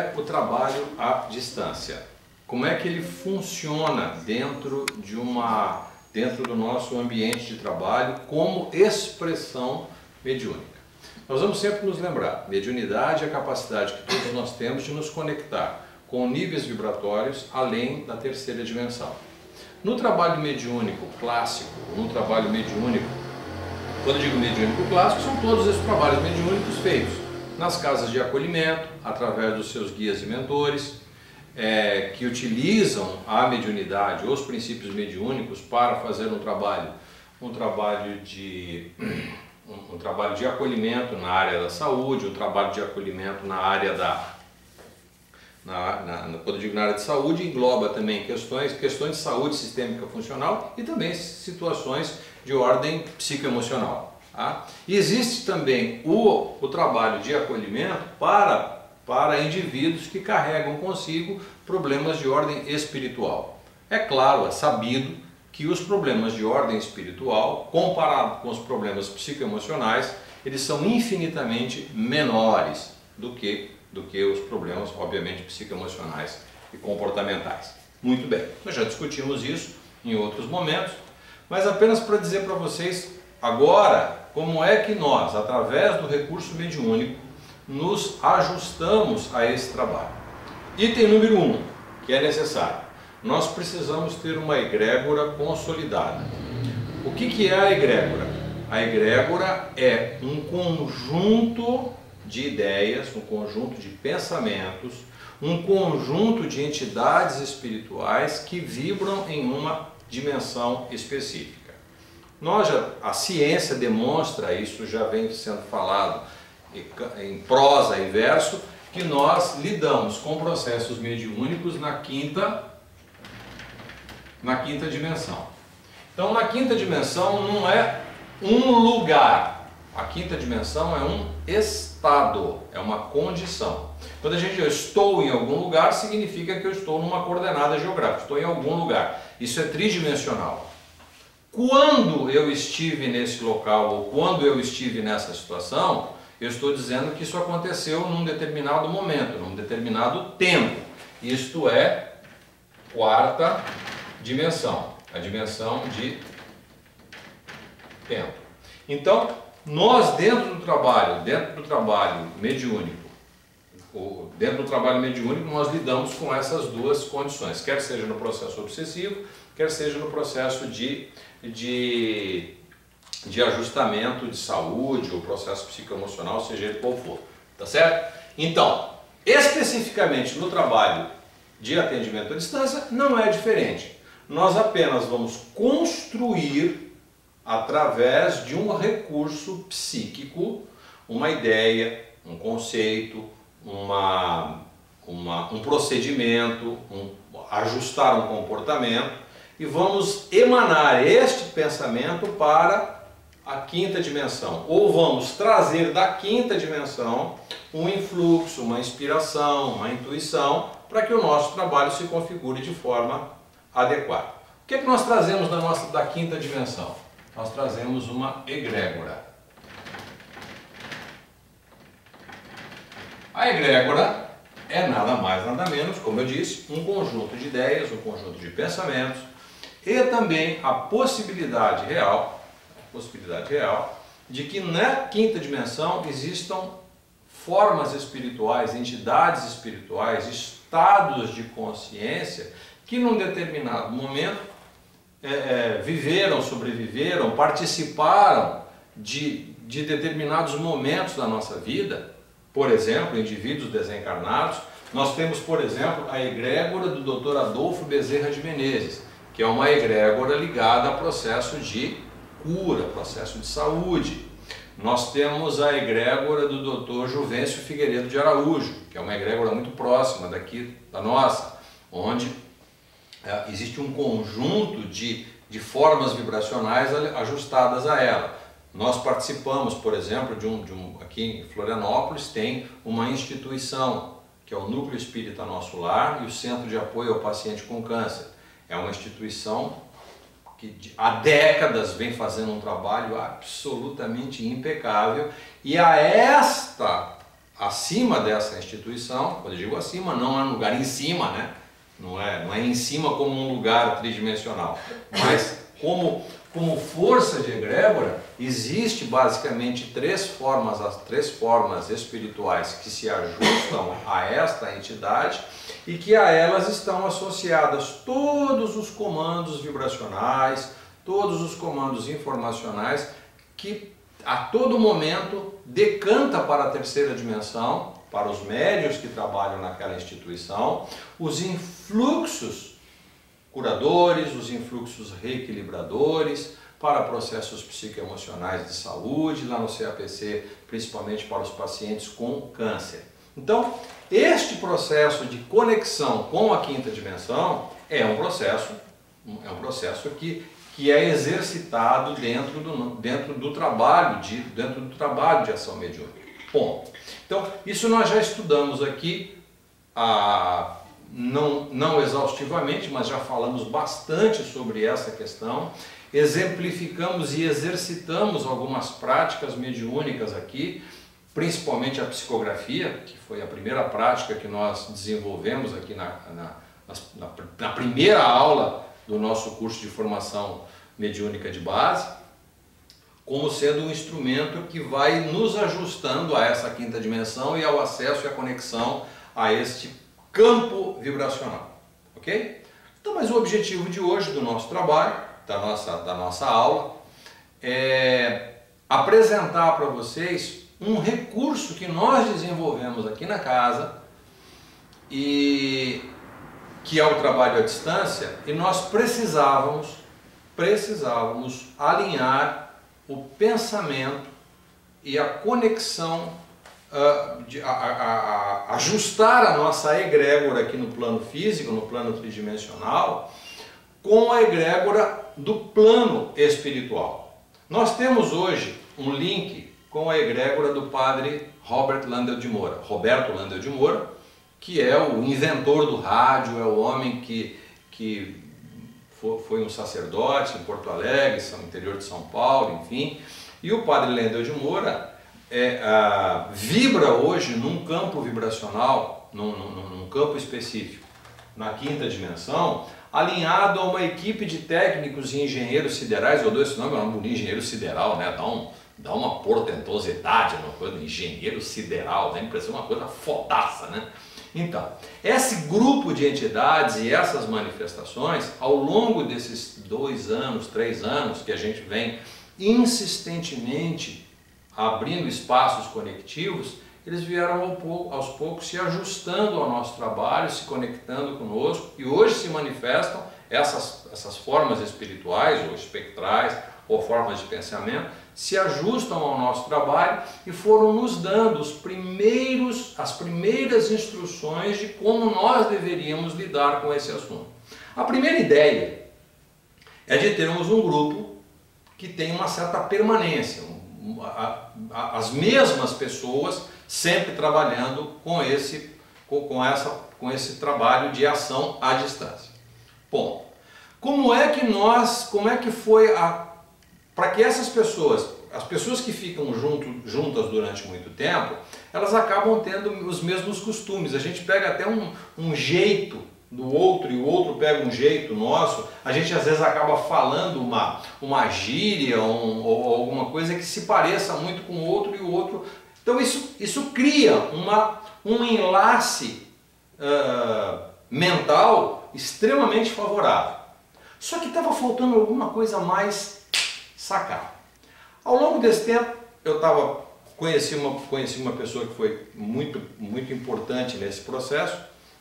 é o trabalho à distância? Como é que ele funciona dentro do nosso ambiente de trabalho como expressão mediúnica? Nós vamos sempre nos lembrar, mediunidade é a capacidade que todos nós temos de nos conectar com níveis vibratórios além da terceira dimensão. No trabalho mediúnico clássico, no trabalho mediúnico, quando eu digo mediúnico clássico, são todos esses trabalhos mediúnicos feitos nas casas de acolhimento, através dos seus guias e mentores, que utilizam a mediunidade, os princípios mediúnicos para fazer um trabalho de acolhimento na área da saúde, um trabalho de acolhimento na área quando eu digo na área de saúde, engloba também questões de saúde sistêmica funcional e também situações de ordem psicoemocional. Tá? E existe também o trabalho de acolhimento para indivíduos que carregam consigo problemas de ordem espiritual. É claro, é sabido que os problemas de ordem espiritual, comparado com os problemas psicoemocionais, eles são infinitamente menores do que os problemas, obviamente, psicoemocionais e comportamentais. Muito bem, nós já discutimos isso em outros momentos, mas apenas para dizer para vocês agora como é que nós, através do recurso mediúnico, nos ajustamos a esse trabalho. Item número 1, que é necessário. Nós precisamos ter uma egrégora consolidada. O que é a egrégora? A egrégora é um conjunto de ideias, um conjunto de pensamentos, um conjunto de entidades espirituais que vibram em uma dimensão específica. A ciência demonstra, isso já vem sendo falado em prosa e verso, que nós lidamos com processos mediúnicos na quinta dimensão. Então, na quinta dimensão não é um lugar. A quinta dimensão é um estado, é uma condição. Quando a gente diz eu estou em algum lugar, significa que eu estou numa coordenada geográfica, estou em algum lugar. Isso é tridimensional. Quando eu estive nesse local ou quando eu estive nessa situação, eu estou dizendo que isso aconteceu num determinado momento, num determinado tempo. Isto é quarta dimensão, a dimensão de tempo. Então, nós dentro do trabalho mediúnico, nós lidamos com essas duas condições, quer seja no processo obsessivo, quer seja no processo de ajustamento de saúde, ou processo psicoemocional, seja ele qual for, tá certo? Então, especificamente no trabalho de atendimento à distância, não é diferente. Nós apenas vamos construir através de um recurso psíquico, uma ideia, um conceito, um procedimento, ajustar um comportamento e vamos emanar este pensamento para a quinta dimensão. Ou vamos trazer da quinta dimensão um influxo, uma inspiração, uma intuição para que o nosso trabalho se configure de forma adequada. O que é que nós trazemos da quinta dimensão? Nós trazemos uma egrégora. A egrégora é nada mais, nada menos, como eu disse, um conjunto de ideias, um conjunto de pensamentos e também a possibilidade real de que na quinta dimensão existam formas espirituais, entidades espirituais, estados de consciência que num determinado momento viveram, sobreviveram, participaram de determinados momentos da nossa vida. Por exemplo, indivíduos desencarnados. Nós temos, por exemplo, a egrégora do Dr. Adolfo Bezerra de Menezes, que é uma egrégora ligada a processo de cura, processo de saúde. Nós temos a egrégora do Dr. Juvencio Figueiredo de Araújo, que é uma egrégora muito próxima daqui da nossa, onde existe um conjunto de formas vibracionais ajustadas a ela. Nós participamos, por exemplo, aqui em Florianópolis tem uma instituição, que é o Núcleo Espírita Nosso Lar e o Centro de Apoio ao Paciente com Câncer. É uma instituição que há décadas vem fazendo um trabalho absolutamente impecável e a esta acima dessa instituição. Quando eu digo acima, não é um lugar em cima, né? Não é em cima como um lugar tridimensional, mas como força de egrégora, existe basicamente as três formas espirituais que se ajustam a esta entidade e que a elas estão associadas todos os comandos vibracionais, todos os comandos informacionais que a todo momento decanta para a terceira dimensão, para os médiuns que trabalham naquela instituição, os influxos curadores, os influxos reequilibradores para processos psicoemocionais de saúde, lá no CAPC, principalmente para os pacientes com câncer. Então, este processo de conexão com a quinta dimensão é um processo que é exercitado dentro do trabalho de ação mediúnica. Ponto. Então, isso nós já estudamos aqui, não exaustivamente, mas já falamos bastante sobre essa questão, exemplificamos e exercitamos algumas práticas mediúnicas aqui, principalmente a psicografia, que foi a primeira prática que nós desenvolvemos aqui na primeira aula do nosso curso de formação mediúnica de base, como sendo um instrumento que vai nos ajustando a essa quinta dimensão e ao acesso e à conexão a este campo vibracional, ok? Então, mas o objetivo de hoje do nosso trabalho, da nossa aula, é apresentar para vocês um recurso que nós desenvolvemos aqui na casa e que é o trabalho à distância, e nós precisávamos alinhar o pensamento e a conexão, ajustar a nossa egrégora aqui no plano físico, no plano tridimensional, com a egrégora do plano espiritual. Nós temos hoje um link com a egrégora do padre Roberto Landel de Moura, que é o inventor do rádio, é o homem que foi um sacerdote em Porto Alegre, no interior de São Paulo, enfim. E o padre Landel de Moura vibra hoje num campo vibracional, num campo específico, na quinta dimensão, alinhado a uma equipe de técnicos e engenheiros siderais. Eu dou esse nome, é um bonito engenheiro sideral, né? Dá uma portentosidade, uma coisa, engenheiro sideral, dá a impressão uma coisa fodaça, né? Então, esse grupo de entidades e essas manifestações, ao longo desses 2 anos, 3 anos que a gente vem insistentemente abrindo espaços conectivos, eles vieram aos poucos se ajustando ao nosso trabalho, se conectando conosco, e hoje se manifestam essas formas espirituais ou espectrais ou formas de pensamento, se ajustam ao nosso trabalho e foram nos dando as primeiras instruções de como nós deveríamos lidar com esse assunto. A primeira ideia é de termos um grupo que tem uma certa permanência, as mesmas pessoas sempre trabalhando com esse trabalho de ação à distância. Bom, como é que foi para que essas pessoas, as pessoas que ficam juntas durante muito tempo, elas acabam tendo os mesmos costumes. A gente pega até um jeito do outro e o outro pega um jeito nosso. A gente às vezes acaba falando uma gíria ou alguma coisa que se pareça muito com o outro e o outro. Então isso cria um enlace mental extremamente favorável. Só que estava faltando alguma coisa mais sacar. Ao longo desse tempo, eu conheci uma pessoa que foi muito, muito importante nesse processo,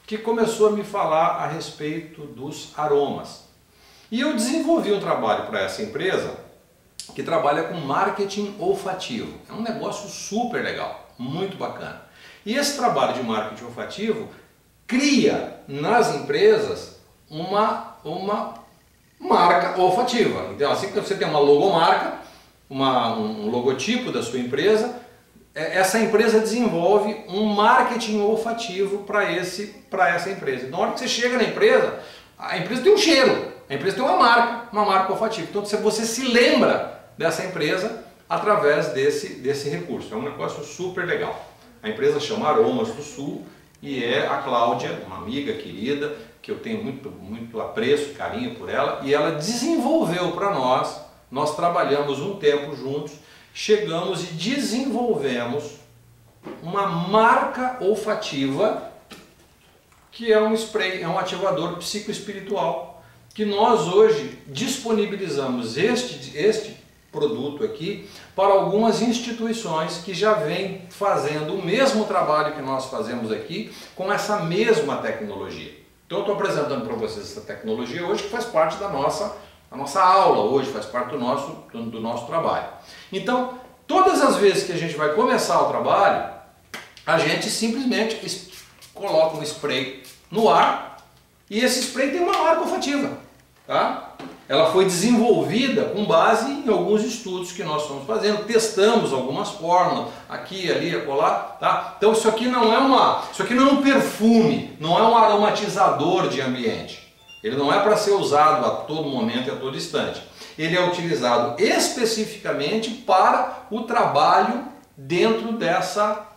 que começou a me falar a respeito dos aromas. E eu desenvolvi um trabalho para essa empresa que trabalha com marketing olfativo. É um negócio super legal, muito bacana. E esse trabalho de marketing olfativo cria nas empresas uma marca olfativa. Então, assim que você tem uma logomarca, um logotipo da sua empresa, essa empresa desenvolve um marketing olfativo para essa empresa. Então, na hora que você chega na empresa, a empresa tem um cheiro, a empresa tem uma marca olfativa. Então, você se lembra dessa empresa através desse recurso. É um negócio super legal. A empresa chama Aromas do Sul e é a Cláudia, uma amiga querida, que eu tenho muito apreço, carinho por ela, e ela desenvolveu para nós trabalhamos um tempo juntos, chegamos e desenvolvemos uma marca olfativa que é um spray, é um ativador psicoespiritual, que nós hoje disponibilizamos este produto aqui para algumas instituições que já vêm fazendo o mesmo trabalho que nós fazemos aqui com essa mesma tecnologia. Então eu estou apresentando para vocês essa tecnologia hoje que faz parte da nossa aula hoje, faz parte do nosso trabalho. Então, todas as vezes que a gente vai começar o trabalho, a gente simplesmente coloca um spray no ar e esse spray tem uma marca olfativa, tá? Ela foi desenvolvida com base em alguns estudos que nós estamos fazendo, testamos algumas fórmulas, aqui, ali, acolá, tá? Então isso aqui não é um perfume, não é um aromatizador de ambiente. Ele não é para ser usado a todo momento e a todo instante. Ele é utilizado especificamente para o trabalho dentro dessa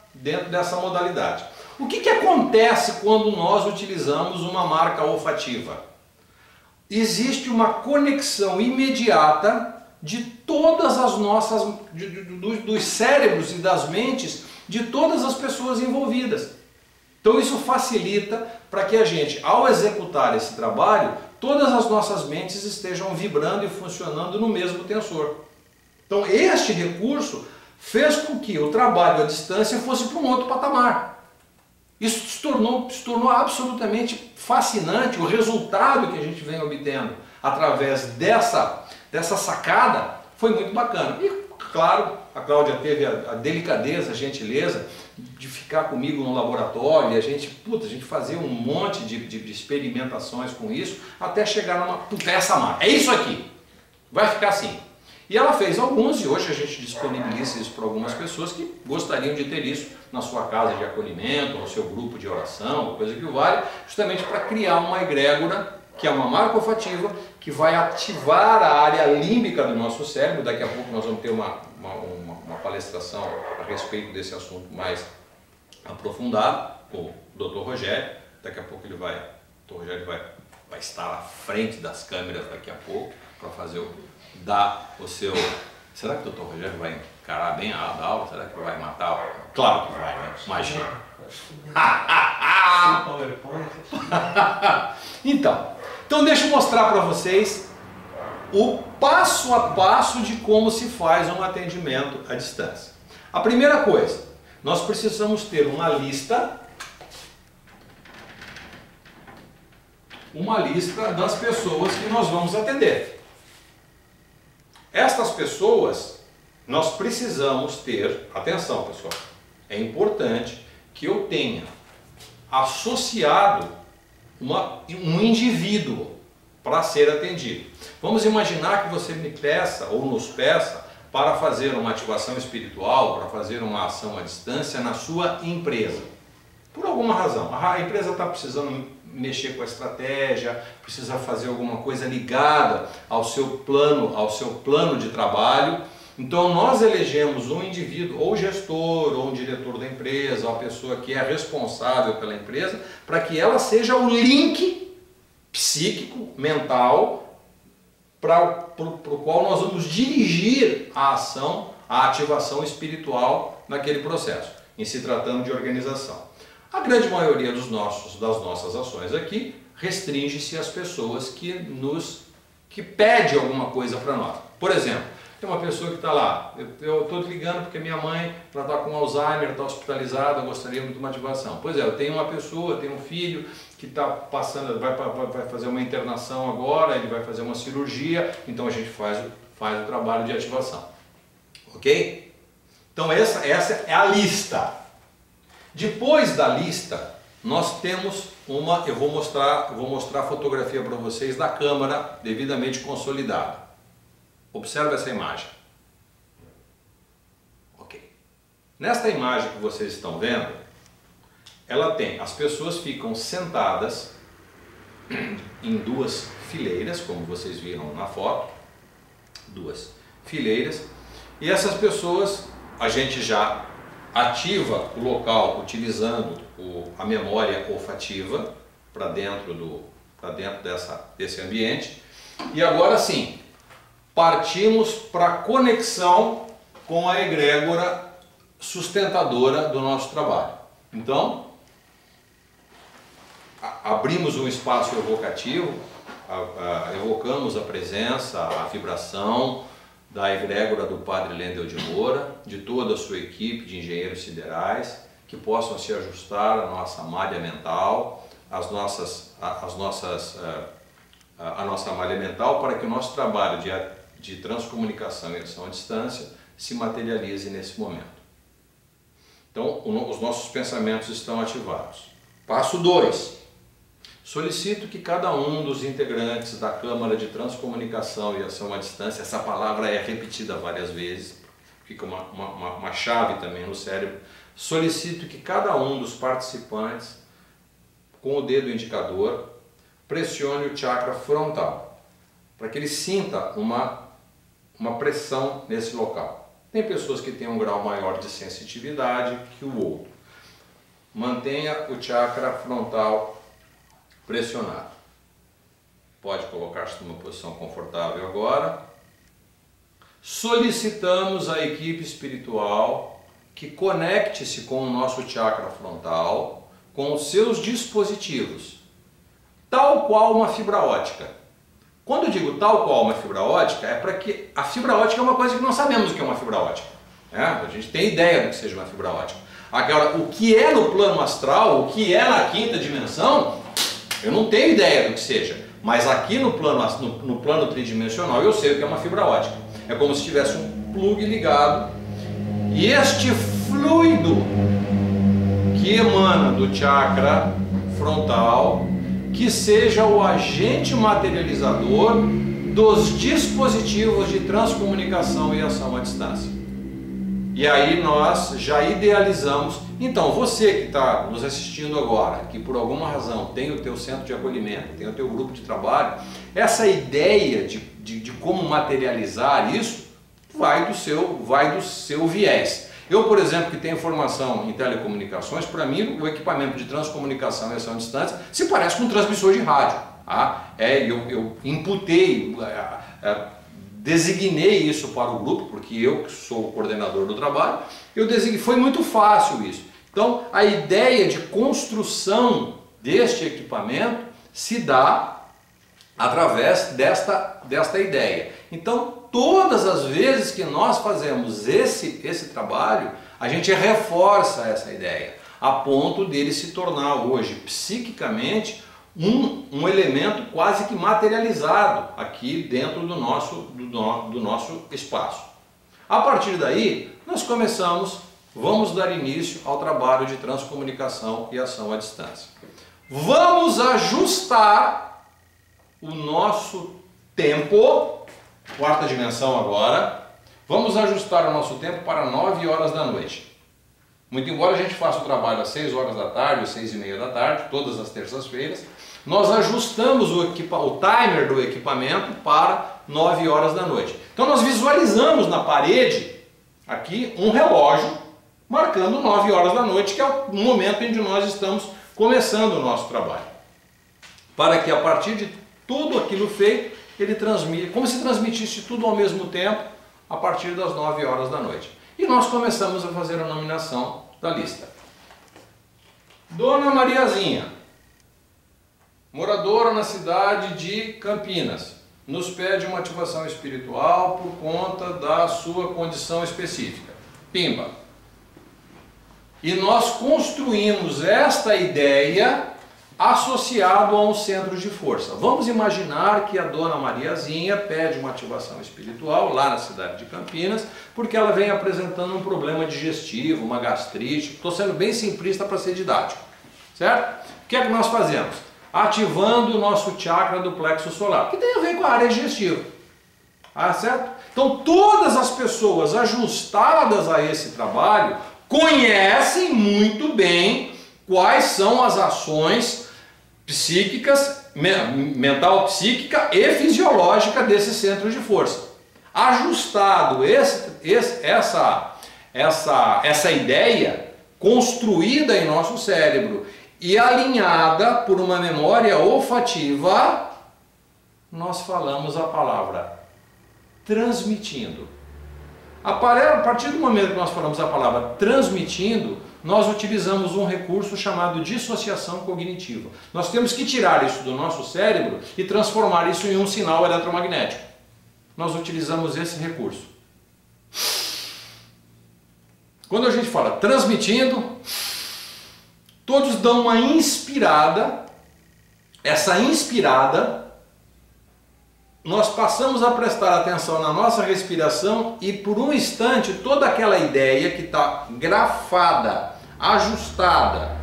modalidade. O que acontece quando nós utilizamos uma marca olfativa? Existe uma conexão imediata de todas as nossas, dos cérebros e das mentes de todas as pessoas envolvidas. Então isso facilita para que a gente, ao executar esse trabalho, todas as nossas mentes estejam vibrando e funcionando no mesmo tensor. Então este recurso fez com que o trabalho à distância fosse para um outro patamar. Isso se tornou absolutamente fascinante, o resultado que a gente vem obtendo através dessa sacada foi muito bacana. E claro, a Cláudia teve a delicadeza, a gentileza de ficar comigo no laboratório e a gente fazia um monte de experimentações com isso até chegar numa, essa marca, é isso aqui, vai ficar assim. E ela fez alguns e hoje a gente disponibiliza isso para algumas pessoas que gostariam de ter isso na sua casa de acolhimento, ou no seu grupo de oração, coisa que vale, justamente para criar uma egrégora, que é uma marca olfativa, que vai ativar a área límbica do nosso cérebro. Daqui a pouco nós vamos ter uma palestração a respeito desse assunto mais aprofundado com o Dr. Rogério. Daqui a pouco o Dr. Rogério vai estar à frente das câmeras daqui a pouco para fazer Será que o Dr. Rogério vai encarar bem a aula? Será que vai matar? Claro que vai, né? Imagina. Então deixa eu mostrar para vocês o passo a passo de como se faz um atendimento à distância. A primeira coisa, nós precisamos ter uma lista das pessoas que nós vamos atender. Estas pessoas, nós precisamos ter, atenção pessoal, é importante que eu tenha associado um indivíduo para ser atendido. Vamos imaginar que você me peça ou nos peça para fazer uma ativação espiritual, para fazer uma ação à distância na sua empresa. Por alguma razão, a empresa está precisando mexer com a estratégia, precisa fazer alguma coisa ligada ao seu plano de trabalho. Então nós elegemos um indivíduo, ou gestor, ou um diretor da empresa, ou a pessoa que é responsável pela empresa, para que ela seja o link psíquico, mental, para o qual nós vamos dirigir a ação, a ativação espiritual naquele processo, em se tratando de organização. A grande maioria das nossas ações aqui restringe-se às pessoas que pedem alguma coisa para nós. Por exemplo, tem uma pessoa que está lá, eu estou te ligando porque minha mãe está com Alzheimer, está hospitalizada, eu gostaria muito de uma ativação. Pois é, eu tenho uma pessoa, tenho um filho que está passando, vai fazer uma internação agora, ele vai fazer uma cirurgia, então a gente faz o trabalho de ativação. Ok? Então essa é a lista. Depois da lista, nós temos eu vou mostrar a fotografia para vocês da câmara devidamente consolidada. Observe essa imagem. Ok. Nesta imagem que vocês estão vendo, as pessoas ficam sentadas em duas fileiras, como vocês viram na foto, duas fileiras, e essas pessoas a gente já ativa o local utilizando a memória olfativa para dentro desse ambiente. E agora sim, partimos para a conexão com a egrégora sustentadora do nosso trabalho. Então, abrimos um espaço evocativo, evocamos a presença, a vibração da egrégora do Padre Lendel de Moura, de toda a sua equipe de engenheiros siderais, que possam se ajustar à nossa malha mental, a nossa malha mental, para que o nosso trabalho de transcomunicação e ação à distância se materialize nesse momento. Então, os nossos pensamentos estão ativados. Passo 2. Solicito que cada um dos integrantes da Câmara de Transcomunicação e Ação à Distância, essa palavra é repetida várias vezes, fica uma chave também no cérebro. Solicito que cada um dos participantes, com o dedo indicador, pressione o chakra frontal, para que ele sinta uma pressão nesse local. Tem pessoas que têm um grau maior de sensitividade que o outro. Mantenha o chakra frontal pressionado. Pode colocar-se numa posição confortável agora. Solicitamos à equipe espiritual que conecte-se com o nosso chakra frontal, com os seus dispositivos, tal qual uma fibra ótica. Quando eu digo tal qual uma fibra ótica, é para que a fibra ótica é uma coisa que não sabemos o que é uma fibra ótica. A gente tem ideia do que seja uma fibra ótica. Agora, o que é no plano astral, o que é na quinta dimensão, eu não tenho ideia do que seja. Mas aqui no plano tridimensional eu sei o que é uma fibra ótica. É como se tivesse um plugue ligado e este fluido que emana do chakra frontal, que seja o agente materializador dos dispositivos de transcomunicação e ação à distância. E aí nós já idealizamos. Então você que está nos assistindo agora, que por alguma razão tem o teu centro de acolhimento, tem o teu grupo de trabalho, essa ideia de como materializar isso vai do seu viés. Eu, por exemplo, que tenho formação em telecomunicações, para mim o equipamento de transcomunicação e ação à distância se parece com um transmissor de rádio. Eu imputei, designei isso para o grupo, porque eu que sou o coordenador do trabalho, foi muito fácil isso. Então, a ideia de construção deste equipamento se dá através desta ideia. Então, todas as vezes que nós fazemos esse trabalho, a gente reforça essa ideia, a ponto dele se tornar hoje, psiquicamente, um elemento quase que materializado aqui dentro do nosso espaço. A partir daí, nós vamos dar início ao trabalho de transcomunicação e ação à distância. Vamos ajustar o nosso tempo, quarta dimensão agora, vamos ajustar o nosso tempo para 9 horas da noite. Muito embora a gente faça o trabalho às 6 horas da tarde ou 6h30 da tarde, todas as terças-feiras, nós ajustamos o timer do equipamento para 9 horas da noite. Então nós visualizamos na parede aqui um relógio marcando 9 horas da noite, que é o momento em que nós estamos começando o nosso trabalho. Para que a partir de tudo aquilo feito, ele transmita, como se transmitisse tudo ao mesmo tempo, a partir das 9 horas da noite. E nós começamos a fazer a nominação da lista. Dona Mariazinha, moradora na cidade de Campinas, nos pede uma ativação espiritual por conta da sua condição específica. Pimba! E nós construímos esta ideia associado a um centro de força. Vamos imaginar que a Dona Mariazinha pede uma ativação espiritual lá na cidade de Campinas, porque ela vem apresentando um problema digestivo, uma gastrite. Estou sendo bem simplista para ser didático, certo? O que é que nós fazemos? Ativando o nosso chakra do plexo solar, que tem a ver com a área digestiva. Certo? Então todas as pessoas ajustadas a esse trabalho conhecem muito bem quais são as ações psíquicas, mental, psíquica e fisiológica desse centro de força. Ajustado essa ideia construída em nosso cérebro e alinhada por uma memória olfativa, nós falamos a palavra transmitindo. A partir do momento que nós falamos a palavra transmitindo, nós utilizamos um recurso chamado dissociação cognitiva. Nós temos que tirar isso do nosso cérebro e transformar isso em um sinal eletromagnético. Nós utilizamos esse recurso. Quando a gente fala transmitindo, todos dão uma inspirada. Essa inspirada, nós passamos a prestar atenção na nossa respiração e por um instante toda aquela ideia que está grafada, ajustada,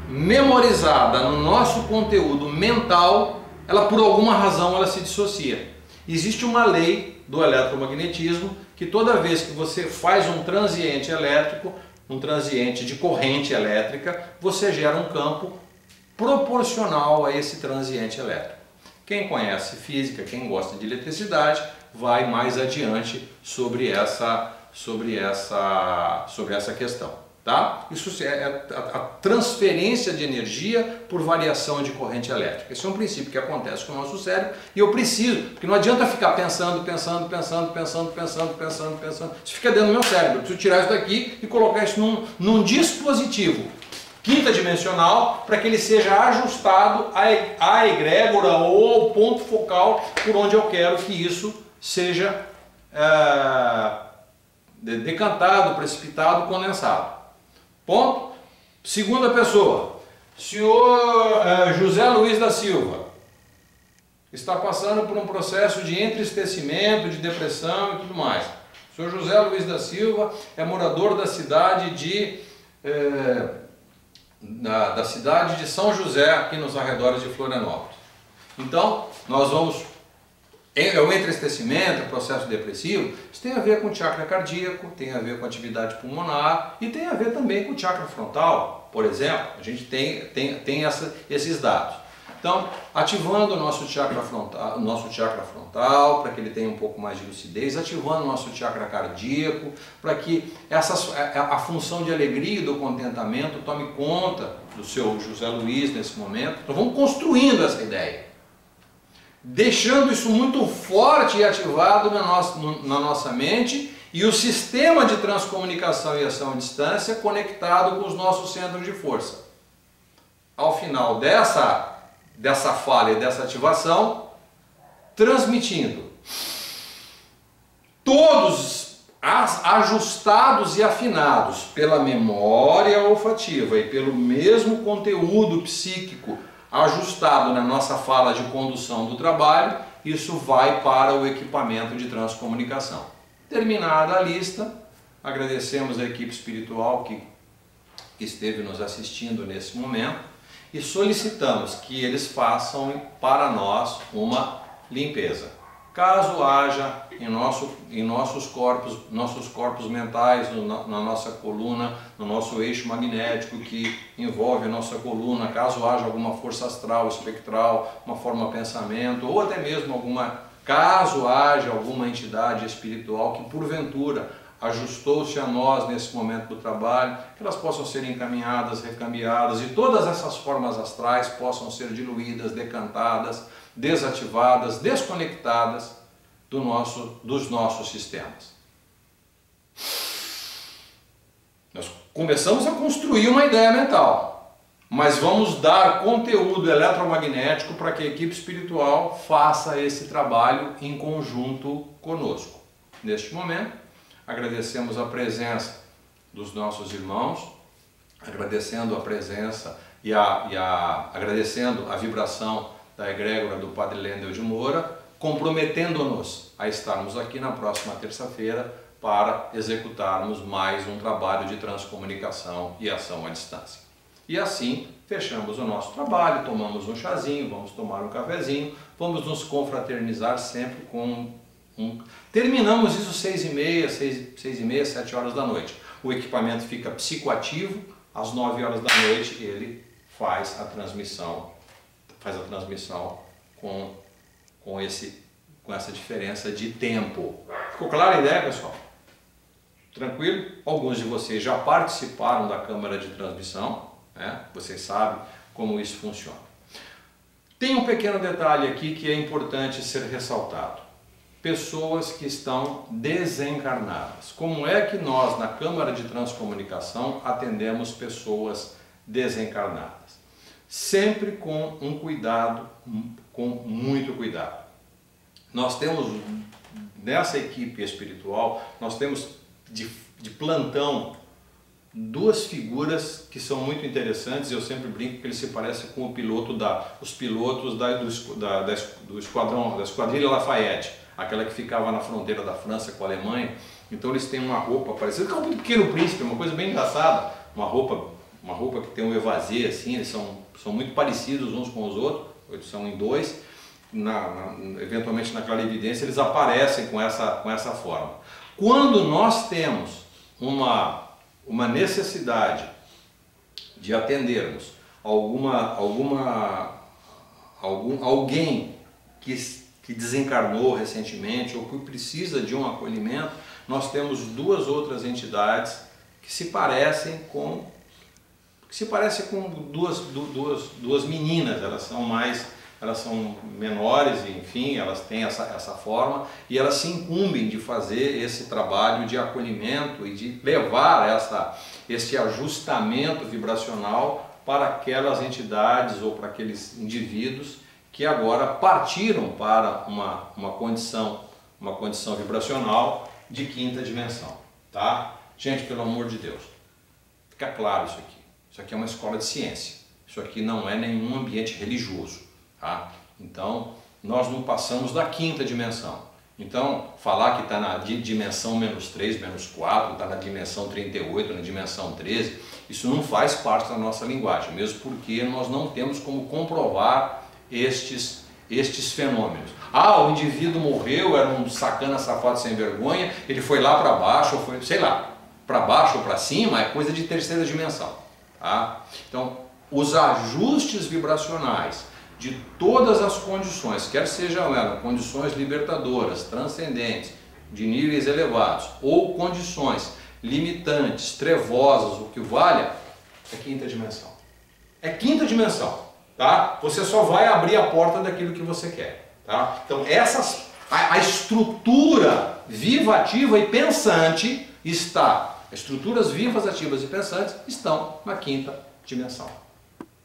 memorizada no nosso conteúdo mental, ela por alguma razão ela se dissocia. Existe uma lei do eletromagnetismo que toda vez que você faz um transiente elétrico, um transiente de corrente elétrica, você gera um campo proporcional a esse transiente elétrico. Quem conhece física, quem gosta de eletricidade, vai mais adiante sobre essa questão, tá? Isso é a transferência de energia por variação de corrente elétrica. Esse é um princípio que acontece com o nosso cérebro e eu preciso, porque não adianta ficar pensando. Isso fica dentro do meu cérebro. Eu preciso tirar isso daqui e colocar isso num dispositivo quinta dimensional, para que ele seja ajustado à egrégora ou ao ponto focal por onde eu quero que isso seja decantado, precipitado, condensado. Ponto. Segunda pessoa, senhor José Luiz da Silva, está passando por um processo de entristecimento, de depressão e tudo mais. O senhor José Luiz da Silva é morador da cidade de São José, aqui nos arredores de Florianópolis. Então, nós vamos... O entristecimento, o processo depressivo, isso tem a ver com o chakra cardíaco, tem a ver com a atividade pulmonar e tem a ver também com o chakra frontal, por exemplo. A gente tem esses dados. Então, ativando o nosso chakra frontal, para que ele tenha um pouco mais de lucidez, ativando o nosso chakra cardíaco, para que a função de alegria e do contentamento tome conta do seu José Luiz nesse momento. Então, vamos construindo essa ideia, deixando isso muito forte e ativado na nossa mente e o sistema de transcomunicação e ação à distância conectado com os nossos centros de força. Ao final dessa falha e dessa ativação, transmitindo todos ajustados e afinados pela memória olfativa e pelo mesmo conteúdo psíquico ajustado na nossa fala de condução do trabalho, isso vai para o equipamento de transcomunicação. Terminada a lista, agradecemos a equipe espiritual que esteve nos assistindo nesse momento e solicitamos que eles façam para nós uma limpeza. Caso haja em nossos corpos mentais, na nossa coluna, no nosso eixo magnético que envolve a nossa coluna, caso haja alguma força astral, espectral, uma forma de pensamento, ou até mesmo caso haja alguma entidade espiritual que porventura ajustou-se a nós nesse momento do trabalho, que elas possam ser encaminhadas, recambiadas e todas essas formas astrais possam ser diluídas, decantadas, desativadas, desconectadas dos nossos sistemas. Nós começamos a construir uma ideia mental, mas vamos dar conteúdo eletromagnético para que a equipe espiritual faça esse trabalho em conjunto conosco. Neste momento, agradecemos a presença dos nossos irmãos, agradecendo a presença agradecendo a vibração da egrégora do Padre Lendel de Moura, comprometendo-nos a estarmos aqui na próxima terça-feira para executarmos mais um trabalho de transcomunicação e ação à distância. E assim fechamos o nosso trabalho, tomamos um chazinho, vamos tomar um cafezinho, vamos nos confraternizar sempre com Terminamos isso 6h30, 7 horas da noite. O equipamento fica psicoativo, às 9 horas da noite ele faz a transmissão com essa diferença de tempo. Ficou clara a ideia, pessoal? tranquilo? Alguns de vocês já participaram da câmara de transmissão, né? Vocês sabem como isso funciona. Tem um pequeno detalhe aqui que é importante ser ressaltado. Pessoas que estão desencarnadas. Como é que nós, na Câmara de Transcomunicação, atendemos pessoas desencarnadas? Sempre com um cuidado, com muito cuidado. Nós temos, nessa equipe espiritual, nós temos de plantão duas figuras que são muito interessantes. Eu sempre brinco que eles se parecem com os pilotos do esquadrão, da Esquadrilha Lafayette, aquela que ficava na fronteira da França com a Alemanha. Então eles têm uma roupa parecida com o Pequeno Príncipe, uma coisa bem engraçada, uma roupa que tem um evasê assim, eles são muito parecidos uns com os outros, eles são em dois, eventualmente na clarividência eles aparecem com essa forma. Quando nós temos uma necessidade de atendermos alguém que desencarnou recentemente ou que precisa de um acolhimento, nós temos duas outras entidades que se parecem com duas meninas. Elas são menores, enfim, elas têm essa forma e elas se incumbem de fazer esse trabalho de acolhimento e de levar esse ajustamento vibracional para aquelas entidades ou para aqueles indivíduos que agora partiram para uma condição vibracional de quinta dimensão, tá? Gente, pelo amor de Deus, fica claro isso aqui. Isso aqui é uma escola de ciência. Isso aqui não é nenhum ambiente religioso. Tá? Então, nós não passamos da quinta dimensão. Então, falar que está na dimensão -3, -4, está na dimensão 38, na dimensão 13, isso não faz parte da nossa linguagem, mesmo porque nós não temos como comprovar estes fenômenos. Ah, o indivíduo morreu, era um sacana, safado, sem vergonha, ele foi lá para baixo, ou foi, sei lá, para baixo ou para cima, é coisa de terceira dimensão. Tá? Então, os ajustes vibracionais de todas as condições, quer sejam elas condições libertadoras, transcendentes, de níveis elevados, ou condições limitantes, trevosas, o que valha, é quinta dimensão. É quinta dimensão, tá? Você só vai abrir a porta daquilo que você quer, tá? Então a estrutura viva, ativa e pensante estruturas vivas, ativas e pensantes estão na quinta dimensão.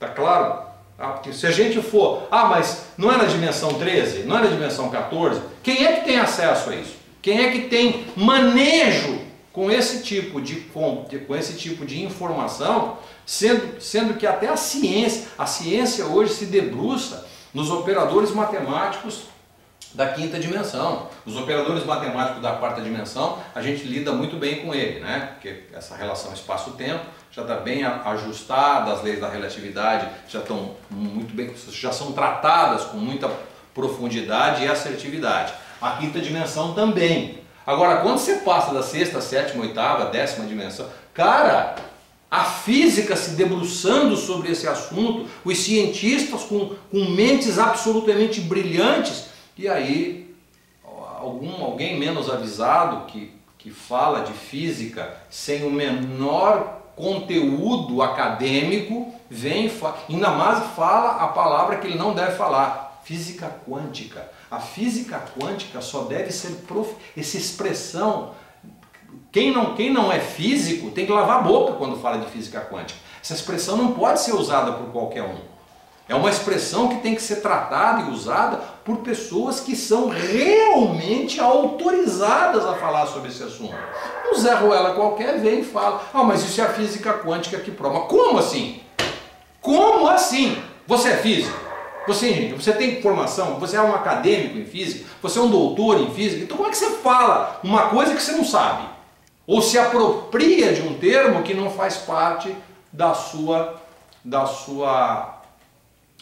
Tá claro? Porque se a gente for, mas não é na dimensão 13, não é na dimensão 14, quem é que tem acesso a isso? Quem é que tem manejo com esse tipo de informação, sendo que até a ciência hoje se debruça nos operadores matemáticos da quinta dimensão. Os operadores matemáticos da quarta dimensão, a gente lida muito bem com ele, né? Porque essa relação espaço-tempo já está bem ajustada, as leis da relatividade já estão muito bem, já são tratadas com muita profundidade e assertividade. A quinta dimensão também. Agora, quando você passa da sexta, sétima, oitava, décima dimensão, cara, a física se debruçando sobre esse assunto, os cientistas com mentes absolutamente brilhantes, e aí alguém menos avisado que fala de física sem o menor conteúdo acadêmico, ainda mais fala a palavra que ele não deve falar, física quântica. A física quântica só deve ser essa expressão. Quem não é físico tem que lavar a boca quando fala de física quântica. Essa expressão não pode ser usada por qualquer um. É uma expressão que tem que ser tratada e usada por pessoas que são realmente autorizadas a falar sobre esse assunto. Um Zé Ruela qualquer vem e fala, mas isso é a física quântica que prova. Como assim? Como assim? Você é físico? Você tem formação? Você é um acadêmico em física? Você é um doutor em física? Então como é que você fala uma coisa que você não sabe? Ou se apropria de um termo que não faz parte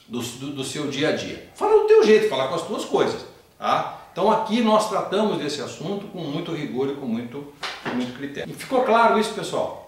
do seu dia a dia. Fala do teu jeito, fala com as tuas coisas. Tá? Então aqui nós tratamos desse assunto com muito rigor e com muito critério. E ficou claro isso, pessoal?